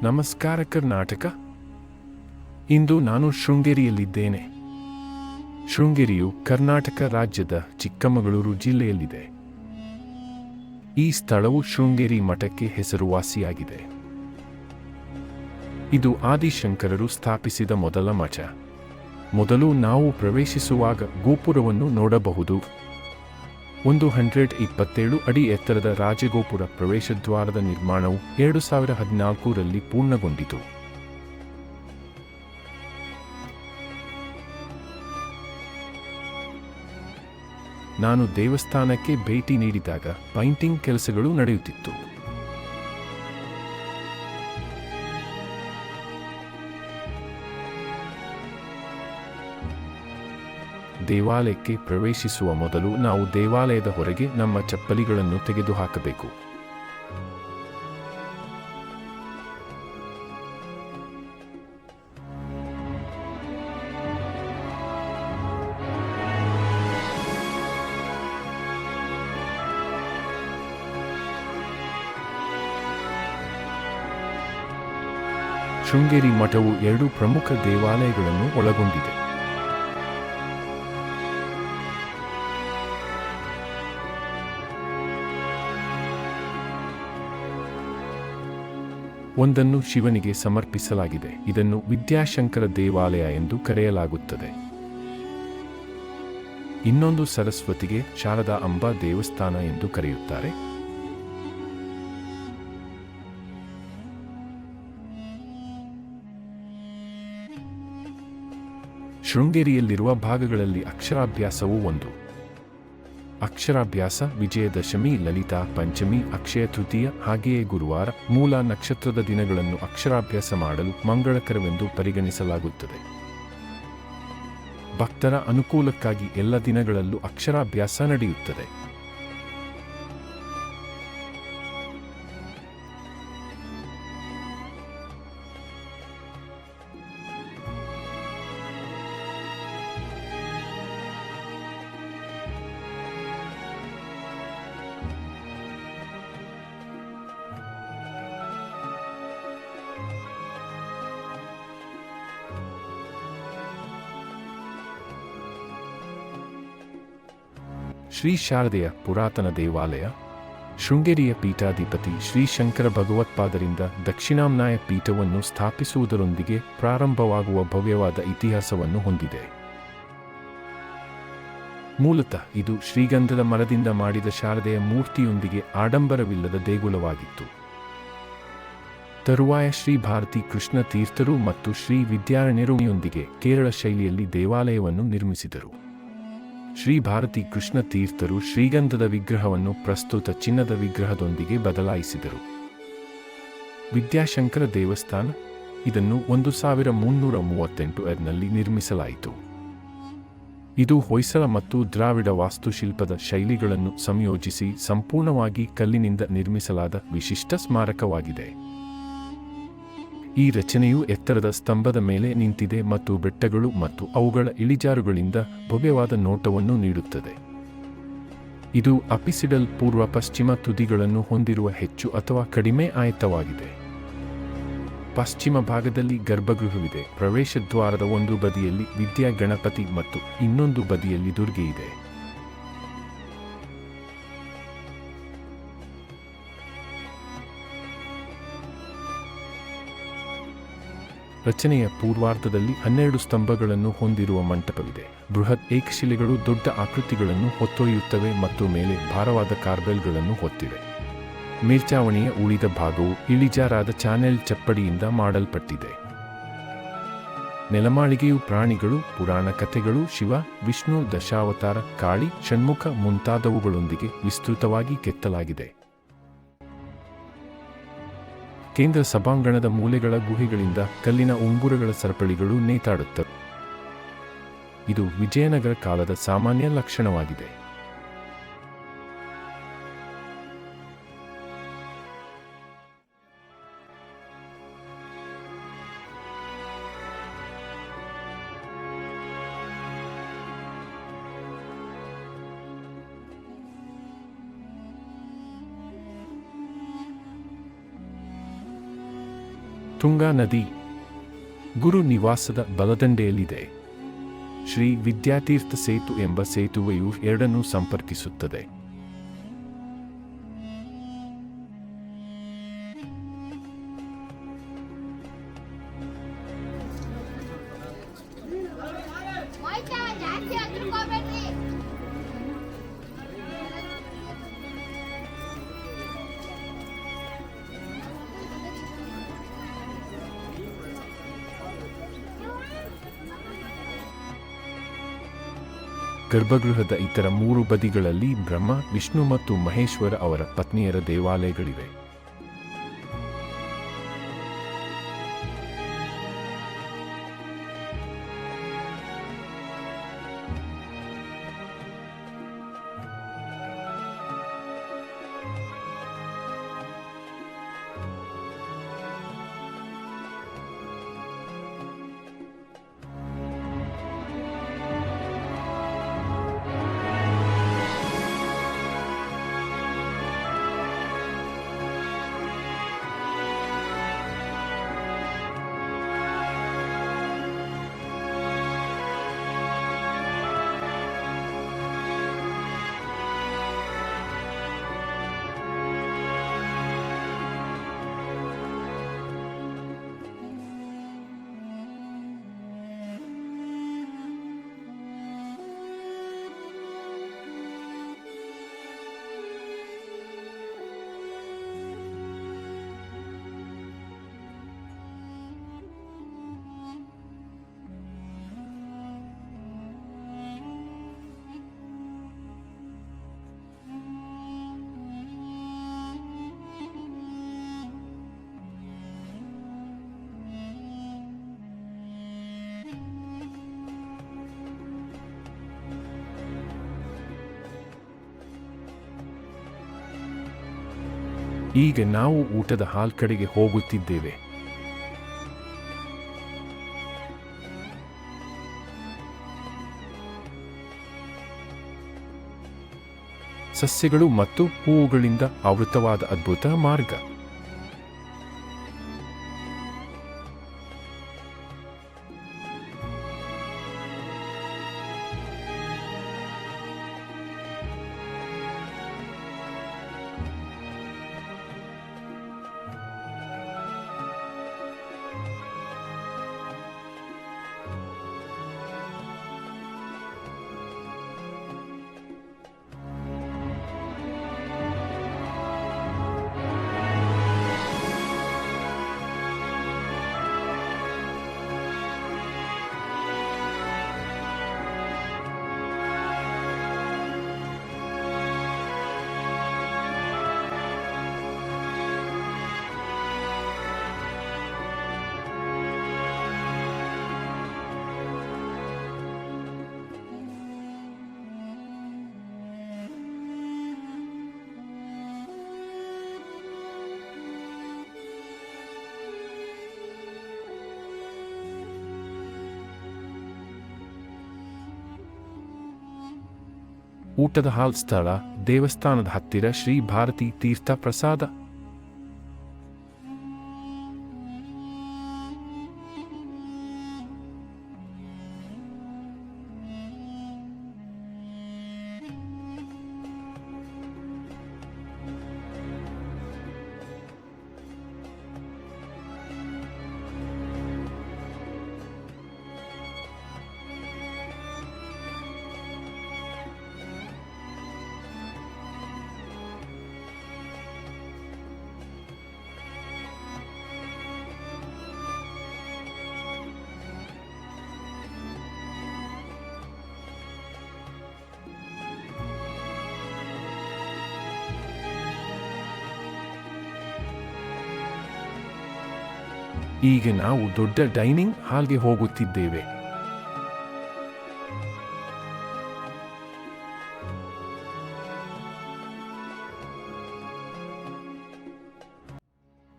ನಮಸ್ಕಾರ ಕರ್ನಾಟಕ. ಇಂದು ನಾನು ಶೃಂಗೇರಿಯಲ್ಲಿದ್ದೇನೆ. ಶೃಂಗೇರಿಯು ಕರ್ನಾಟಕ ರಾಜ್ಯದ ಚಿಕ್ಕಮಗಳೂರು ಜಿಲ್ಲೆಯಲ್ಲಿದೆ. ಈ ಸ್ಥಳವು ಶೃಂಗೇರಿ ಮಠಕ್ಕೆ ಹೆಸರುವಾಸಿಯಾಗಿದೆ. ಇದು ಆದಿಶಂಕರರು ಸ್ಥಾಪಿಸಿದ ಮೊದಲ ಮಠ. ಮೊದಲು ನಾವು ಪ್ರವೇಶಿಸುವಾಗ ಗೋಪುರವನ್ನು ನೋಡಬಹುದು. 127 ಅಡಿ ಎತ್ತರದ ರಾಜಗೋಪುರ ಪ್ರವೇಶದ್ವಾರದ ನಿರ್ಮಾಣವು 2014ರಲ್ಲಿ ಪೂರ್ಣಗೊಂಡಿತು. ನಾನು ದೇವಸ್ಥಾನಕ್ಕೆ ಭೇಟಿ ನೀಡಿದಾಗ ಪೈಂಟಿಂಗ್ ಕೆಲಸಗಳು ನಡೆಯುತ್ತಿತ್ತು. ದೇವಾಲಯಕ್ಕೆ ಪ್ರವೇಶಿಸುವ ಮೊದಲು ನಾವು ದೇವಾಲಯದ ಹೊರಗೆ ನಮ್ಮ ಚಪ್ಪಲಿಗಳನ್ನು ತೆಗೆದುಹಾಕಬೇಕು. ಶೃಂಗೇರಿ ಮಠವು 2 ಪ್ರಮುಖ ದೇವಾಲಯಗಳನ್ನು ಒಳಗೊಂಡಿದೆ. ಒಂದನ್ನು ಶಿವನಿಗೆ ಸಮರ್ಪಿಸಲಾಗಿದೆ. ಇದನ್ನು ವಿದ್ಯಾಶಂಕರ ದೇವಾಲಯ ಎಂದು ಕರೆಯಲಾಗುತ್ತದೆ. ಇನ್ನೊಂದು ಸರಸ್ವತಿಗೆ ಶಾರದಾ ಅಂಬಾ ದೇವಸ್ಥಾನ ಎಂದು ಕರೆಯುತ್ತಾರೆ. ಶೃಂಗೇರಿಯಲ್ಲಿರುವ ಭಾಗಗಳಲ್ಲಿ ಅಕ್ಷರಾಭ್ಯಾಸವೂ ಒಂದು. ಅಕ್ಷರಾಭ್ಯಾಸ ವಿಜಯದಶಮಿ, ಲಲಿತಾ ಪಂಚಮಿ, ಅಕ್ಷಯ ತೃತೀಯ, ಹಾಗೆಯೇ ಗುರುವಾರ, ಮೂಲ ನಕ್ಷತ್ರದ ದಿನಗಳನ್ನು ಅಕ್ಷರಾಭ್ಯಾಸ ಮಾಡಲು ಮಂಗಳಕರವೆಂದು ಪರಿಗಣಿಸಲಾಗುತ್ತದೆ. ಭಕ್ತರ ಅನುಕೂಲಕ್ಕಾಗಿ ಎಲ್ಲ ದಿನಗಳಲ್ಲೂ ಅಕ್ಷರಾಭ್ಯಾಸ ನಡೆಯುತ್ತದೆ. ಶ್ರೀ ಶಾರದೆಯ ಪುರಾತನ ದೇವಾಲಯ. ಶೃಂಗೇರಿಯ ಪೀಠಾಧಿಪತಿ ಶ್ರೀ ಶಂಕರ ಭಗವತ್ಪಾದರಿಂದ ದಕ್ಷಿಣಾಮ್ನಾಯ ಪೀಠವನ್ನು ಸ್ಥಾಪಿಸುವುದರೊಂದಿಗೆ ಪ್ರಾರಂಭವಾಗುವ ಭವ್ಯವಾದ ಇತಿಹಾಸವನ್ನು ಹೊಂದಿದೆ. ಮೂಲತಃ ಇದು ಶ್ರೀಗಂಧದ ಮರದಿಂದ ಮಾಡಿದ ಶಾರದೆಯ ಮೂರ್ತಿಯೊಂದಿಗೆ ಆಡಂಬರವಿಲ್ಲದ ದೇಗುಲವಾಗಿತ್ತು. ತರುವಾಯ ಶ್ರೀ ಭಾರತಿ ಕೃಷ್ಣ ತೀರ್ಥರು ಮತ್ತು ಶ್ರೀ ವಿದ್ಯಾರಣ್ಯರೊಂದಿಗೆ ಕೇರಳ ಶೈಲಿಯಲ್ಲಿ ದೇವಾಲಯವನ್ನು ನಿರ್ಮಿಸಿದರು. ಶ್ರೀ ಭಾರತಿ ಕೃಷ್ಣ ತೀರ್ಥರು ಶ್ರೀಗಂಧದ ವಿಗ್ರಹವನ್ನು ಪ್ರಸ್ತುತ ಚಿನ್ನದ ವಿಗ್ರಹದೊಂದಿಗೆ ಬದಲಾಯಿಸಿದರು. ವಿದ್ಯಾಶಂಕರ ದೇವಸ್ಥಾನ, ಇದನ್ನು 1338ರಲ್ಲಿ ನಿರ್ಮಿಸಲಾಯಿತು. ಇದು ಹೊಯ್ಸಳ ಮತ್ತು ದ್ರಾವಿಡ ವಾಸ್ತುಶಿಲ್ಪದ ಶೈಲಿಗಳನ್ನು ಸಂಯೋಜಿಸಿ ಸಂಪೂರ್ಣವಾಗಿ ಕಲ್ಲಿನಿಂದ ನಿರ್ಮಿಸಲಾದ ವಿಶಿಷ್ಟ ಸ್ಮಾರಕವಾಗಿದೆ. ಈ ರಚನೆಯು ಎತ್ತರದ ಸ್ತಂಭದ ಮೇಲೆ ನಿಂತಿದೆ ಮತ್ತು ಬೆಟ್ಟಗಳು ಮತ್ತು ಅವುಗಳ ಇಳಿಜಾರುಗಳಿಂದ ಭವ್ಯವಾದ ನೋಟವನ್ನು ನೀಡುತ್ತದೆ. ಇದು ಅಪಿಸಿಡಲ್ ಪೂರ್ವ ಪಶ್ಚಿಮ ತುದಿಗಳನ್ನು ಹೊಂದಿರುವ ಹೆಚ್ಚು ಅಥವಾ ಕಡಿಮೆ ಆಯತವಾಗಿದೆ. ಪಶ್ಚಿಮ ಭಾಗದಲ್ಲಿ ಗರ್ಭಗೃಹವಿದೆ. ಪ್ರವೇಶದ್ವಾರದ ಒಂದು ಬದಿಯಲ್ಲಿ ವಿದ್ಯಾ ಗಣಪತಿ ಮತ್ತು ಇನ್ನೊಂದು ಬದಿಯಲ್ಲಿ ದುರ್ಗೆ ಇದೆ. ರಚನೆಯ ಪೂರ್ವಾರ್ಧದಲ್ಲಿ 12 ಸ್ತಂಭಗಳನ್ನು ಹೊಂದಿರುವ ಮಂಟಪವಿದೆ. ಬೃಹತ್ ಏಕಶಿಲೆಗಳು ದೊಡ್ಡ ಆಕೃತಿಗಳನ್ನು ಹೊತ್ತೊಯ್ಯುತ್ತವೆ ಮತ್ತು ಮೇಲೆ ಭಾರವಾದ ಕಾರ್ಬೆಲ್ಗಳನ್ನು ಹೊತ್ತಿವೆ. ಮೇಲ್ಛಾವಣಿಯ ಉಳಿದ ಭಾಗವು ಇಳಿಜಾರಾದ ಚಾನೆಲ್ ಚಪ್ಪಡಿಯಿಂದ ಮಾಡಲ್ಪಟ್ಟಿದೆ. ನೆಲಮಾಳಿಗೆಯು ಪ್ರಾಣಿಗಳು, ಪುರಾಣ ಕಥೆಗಳು, ಶಿವ, ವಿಷ್ಣು, ದಶಾವತಾರ, ಕಾಳಿ, ಷಣ್ಮುಖ ಮುಂತಾದವುಗಳೊಂದಿಗೆ ವಿಸ್ತೃತವಾಗಿ ಕೆತ್ತಲಾಗಿದೆ. ಕೇಂದ್ರ ಸಭಾಂಗಣದ ಮೂಲೆಗಳ ಗುಹೆಗಳಿಂದ ಕಲ್ಲಿನ ಉಂಗುರಗಳ ಸರಪಳಿಗಳು ನೇತಾಡುತ್ತವೆ. ಇದು ವಿಜಯನಗರ ಕಾಲದ ಸಾಮಾನ್ಯ ಲಕ್ಷಣವಾಗಿದೆ. ತುಂಗಾ ನದಿ ಗುರು ನಿವಾಸದ ಬಲದಂಡೆಯಲ್ಲಿದೆ. ಶ್ರೀ ವಿದ್ಯಾತೀರ್ಥ ಸೇತು ಎಂಬ ಸೇತುವೆಯು ಎರಡನ್ನೂ ಸಂಪರ್ಕಿಸುತ್ತದೆ. ಗರ್ಭಗೃಹದ ಇತರ 3 ಬದಿಗಳಲ್ಲಿ ಬ್ರಹ್ಮ, ವಿಷ್ಣು ಮತ್ತು ಮಹೇಶ್ವರ ಅವರ ಪತ್ನಿಯರ ದೇವಾಲಯಗಳಿವೆ. ಈಗ ನಾವು ಊಟದ ಹಾಲ್ ಕಡೆಗೆ ಹೋಗುತ್ತಿದ್ದೇವೆ. ಸಸ್ಯಗಳು ಮತ್ತು ಹೂವುಗಳಿಂದ ಆವೃತವಾದ ಅದ್ಭುತ ಮಾರ್ಗ. ಊಟದ ಹಾಲ್ ಸ್ಥಳ ದೇವಸ್ಥಾನದ ಹತ್ತಿರ ಶ್ರೀ ಭಾರತೀ ತೀರ್ಥ ಪ್ರಸಾದ. ಈಗ ನಾವು ದೊಡ್ಡ ಡೈನಿಂಗ್ ಹಾಲ್ಗೆ ಹೋಗುತ್ತಿದ್ದೇವೆ.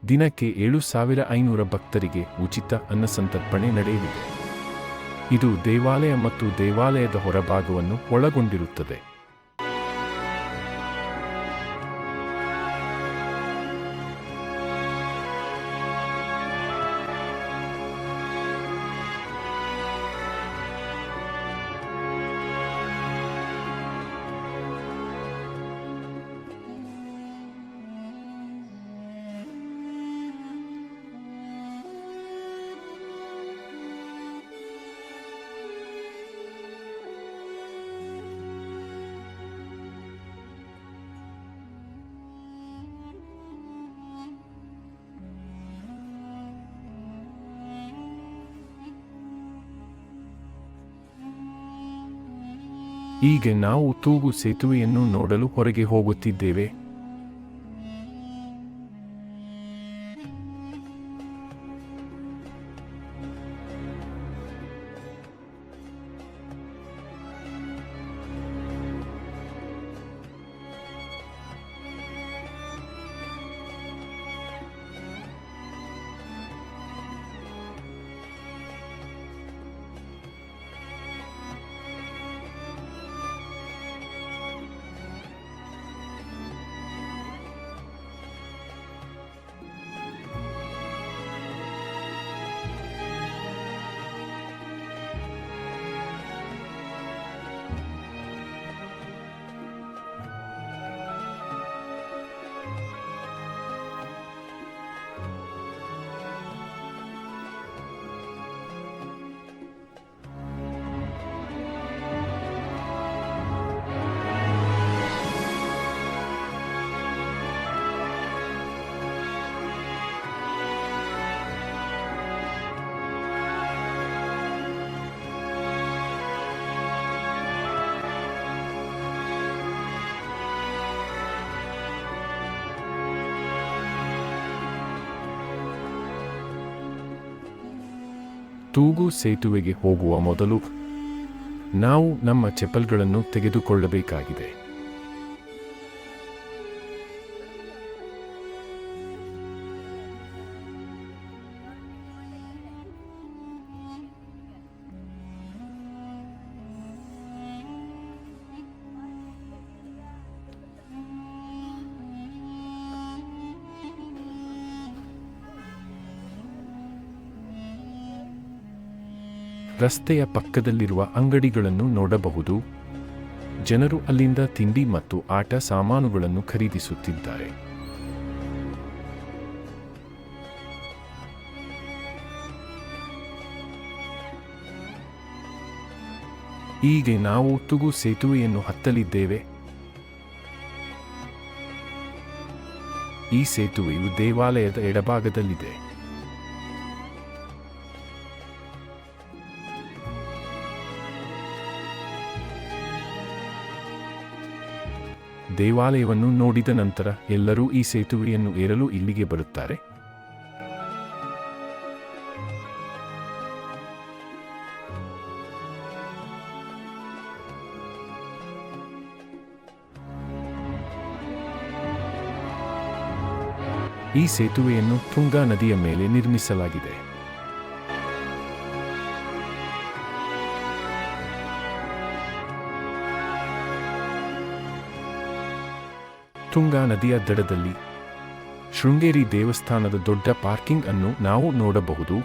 ದಿನಕ್ಕೆ 7,500 ಭಕ್ತರಿಗೆ ಉಚಿತ ಅನ್ನಸಂತರ್ಪಣೆ ನಡೆಯಲಿದೆ. ಇದು ದೇವಾಲಯ ಮತ್ತು ದೇವಾಲಯದ ಹೊರಭಾಗವನ್ನು ಒಳಗೊಂಡಿರುತ್ತದೆ. ಈಗ ನಾವು ತೂಗು ಸೇತುವೆಯನ್ನು ನೋಡಲು ಹೊರಗೆ ಹೋಗುತ್ತಿದ್ದೇವೆ. ತೂಗು ಸೇತುವೆಗೆ ಹೋಗುವ ಮೊದಲು ನಾವು ನಮ್ಮ ಚಪ್ಪಲ್ಗಳನ್ನು ತೆಗೆದುಕೊಳ್ಳಬೇಕಾಗಿದೆ. ರಸ್ತೆಯ ಪಕ್ಕದಲ್ಲಿರುವ ಅಂಗಡಿಗಳನ್ನು ನೋಡಬಹುದು. ಜನರು ಅಲ್ಲಿಂದ ತಿಂಡಿ ಮತ್ತು ಆಟ ಸಾಮಾನುಗಳನ್ನು ಖರೀದಿಸುತ್ತಿದ್ದಾರೆ. ಈಗ ನಾವು ತೂಗು ಸೇತುವೆಯನ್ನು ಹತ್ತಲಿದ್ದೇವೆ. ಈ ಸೇತುವೆಯು ದೇವಾಲಯದ ಎಡಭಾಗದಲ್ಲಿದೆ. ದೇವಾಲಯವನ್ನು ನೋಡಿದ ನಂತರ ಎಲ್ಲರೂ ಈ ಸೇತುವೆಯನ್ನು ಏರಲು ಇಲ್ಲಿಗೆ ಬರುತ್ತಾರೆ. ಈ ಸೇತುವೆಯನ್ನು ತುಂಗಾ ನದಿಯ ಮೇಲೆ ನಿರ್ಮಿಸಲಾಗಿದೆ. ತುಂಗಾ ನದಿಯ ದಡದಲ್ಲಿ ಶೃಂಗೇರಿ ದೇವಸ್ಥಾನದ ದೊಡ್ಡ ಪಾರ್ಕಿಂಗ್ ಅನ್ನು ನಾವು ನೋಡಬಹುದು.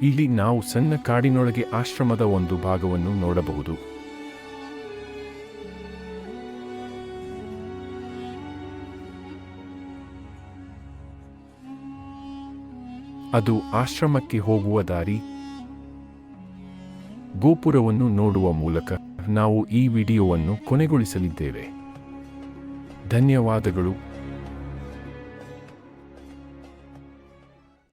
ಇಲ್ಲಿ ನಾವು ಸಣ್ಣ ಕಾಡಿನೊಳಗೆ ಆಶ್ರಮದ ಒಂದು ಭಾಗವನ್ನು ನೋಡಬಹುದು. ಅದು ಆಶ್ರಮಕ್ಕೆ ಹೋಗುವ ದಾರಿ. ಗೋಪುರವನ್ನು ನೋಡುವ ಮೂಲಕ ನಾವು ಈ ವಿಡಿಯೋವನ್ನು ಕೊನೆಗೊಳಿಸಲಿದ್ದೇವೆ. ಧನ್ಯವಾದಗಳು.